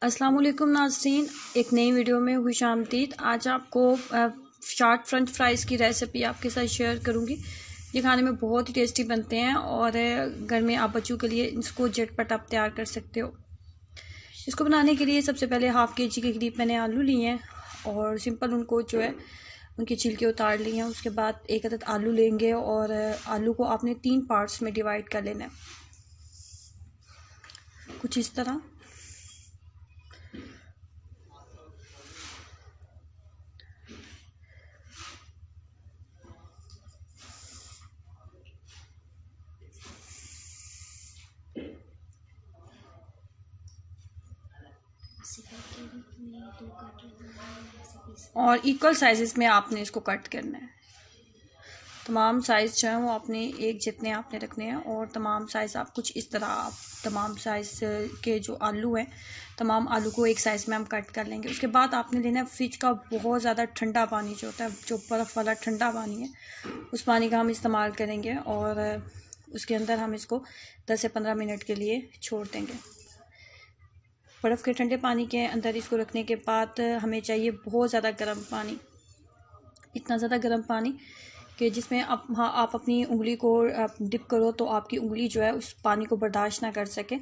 अस्सलाम वालेकुम नाज़रीन, एक नई वीडियो में खुशामदीद। आज आपको शार्ट फ्रेंच फ्राइज़ की रेसिपी आपके साथ शेयर करूंगी। ये खाने में बहुत ही टेस्टी बनते हैं और घर में आप बच्चों के लिए इसको झटपट आप तैयार कर सकते हो। इसको बनाने के लिए सबसे पहले हाफ़ के जी के करीब मैंने आलू लिए हैं और सिंपल उनको जो है उनके छिलके उतार लिए हैं। उसके बाद एक अदद आलू लेंगे और आलू को आपने 3 पार्ट्स में डिवाइड कर लेना है, कुछ इस तरह। और इक्वल साइजेस में आपने इसको कट करना है। तमाम साइज़ जो है वो आपने एक जितने आपने रखने हैं और तमाम साइज़ आप कुछ इस तरह आप तमाम साइज़ के जो आलू हैं तमाम आलू को एक साइज़ में हम कट कर लेंगे। उसके बाद आपने लेना है फ्रिज का बहुत ज़्यादा ठंडा पानी, जो होता है जो बर्फ़ वाला ठंडा पानी है, उस पानी का हम इस्तेमाल करेंगे और उसके अंदर हम इसको 10 से 15 मिनट के लिए छोड़ देंगे। बर्फ़ के ठंडे पानी के अंदर इसको रखने के बाद हमें चाहिए बहुत ज़्यादा गर्म पानी, इतना ज़्यादा गर्म पानी कि जिसमें आप अपनी उंगली को डिप करो तो आपकी उंगली जो है उस पानी को बर्दाश्त ना कर सके।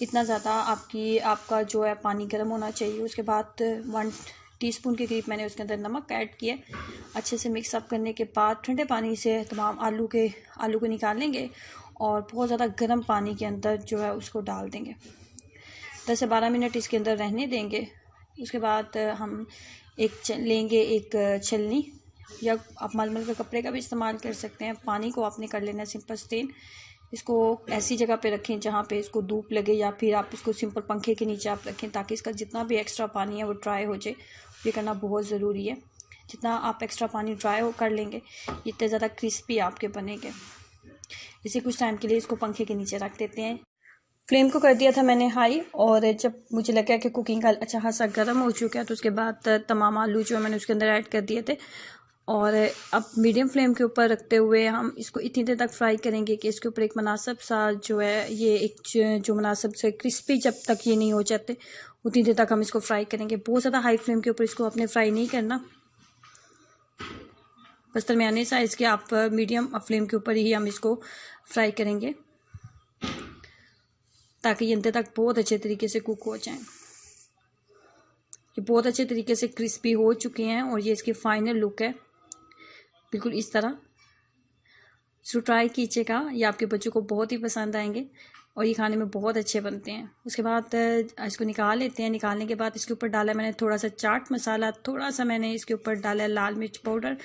इतना ज़्यादा आपका जो है पानी गर्म होना चाहिए। उसके बाद 1 टीस्पून के करीब मैंने उसके अंदर नमक ऐड किया। अच्छे से मिक्स अप करने के बाद ठंडे पानी से तमाम आलू को निकालेंगे और बहुत ज़्यादा गर्म पानी के अंदर जो है उसको डाल देंगे। 10 से 12 मिनट इसके अंदर रहने देंगे। उसके बाद हम लेंगे एक छलनी, या आप मलमल के कपड़े का भी इस्तेमाल कर सकते हैं। पानी को आपने कर लेना है सिंपल स्टेन। इसको ऐसी जगह पे रखें जहाँ पे इसको धूप लगे, या फिर आप इसको सिंपल पंखे के नीचे आप रखें ताकि इसका जितना भी एक्स्ट्रा पानी है वो ड्राई हो जाए। ये करना बहुत ज़रूरी है। जितना आप एक्स्ट्रा पानी ड्राई कर लेंगे इतने ज़्यादा क्रिस्पी आपके बनेंगे। इसे कुछ टाइम के लिए इसको पंखे के नीचे रख देते हैं। फ्लेम को कर दिया था मैंने हाई, और जब मुझे लगा कि कुकिंग का अच्छा खासा गर्म हो चुका है तो उसके बाद तमाम आलू जो मैंने उसके अंदर ऐड कर दिए थे और अब मीडियम फ्लेम के ऊपर रखते हुए हम इसको इतनी देर तक फ्राई करेंगे कि इसके ऊपर एक मुनासिब सा जो है ये एक जो मुनासिब से क्रिस्पी जब तक ये नहीं हो जाते उतनी देर तक हम इसको फ्राई करेंगे। बहुत ज़्यादा हाई फ्लेम के ऊपर इसको अपने फ्राई नहीं करना, बस दरमियाने साइज़ के आप मीडियम फ्लेम के ऊपर ही हम इसको फ्राई करेंगे ताकि ये अंदर तक बहुत अच्छे तरीके से कुक हो जाएं। ये बहुत अच्छे तरीके से क्रिस्पी हो चुके हैं और ये इसकी फाइनल लुक है बिल्कुल इस तरह। इसको ट्राई कीजिएगा, ये आपके बच्चों को बहुत ही पसंद आएंगे और ये खाने में बहुत अच्छे बनते हैं। उसके बाद इसको निकाल लेते हैं। निकालने के बाद इसके ऊपर डाला मैंने थोड़ा सा चाट मसाला, थोड़ा सा मैंने इसके ऊपर डाला लाल मिर्च पाउडर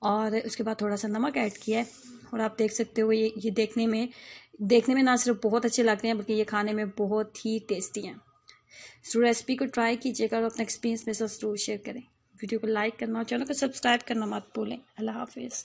और उसके बाद थोड़ा सा नमक ऐड किया है। और आप देख सकते हो ये देखने में ना सिर्फ बहुत अच्छे लगते हैं बल्कि ये खाने में बहुत ही टेस्टी हैं। ज़रूर रेसिपी को ट्राई कीजिएगा और अपना एक्सपीरियंस मेरे साथ ज़रूर शेयर करें। वीडियो को लाइक करना और चैनल को सब्सक्राइब करना मत भूलें। अल्लाह हाफिज़।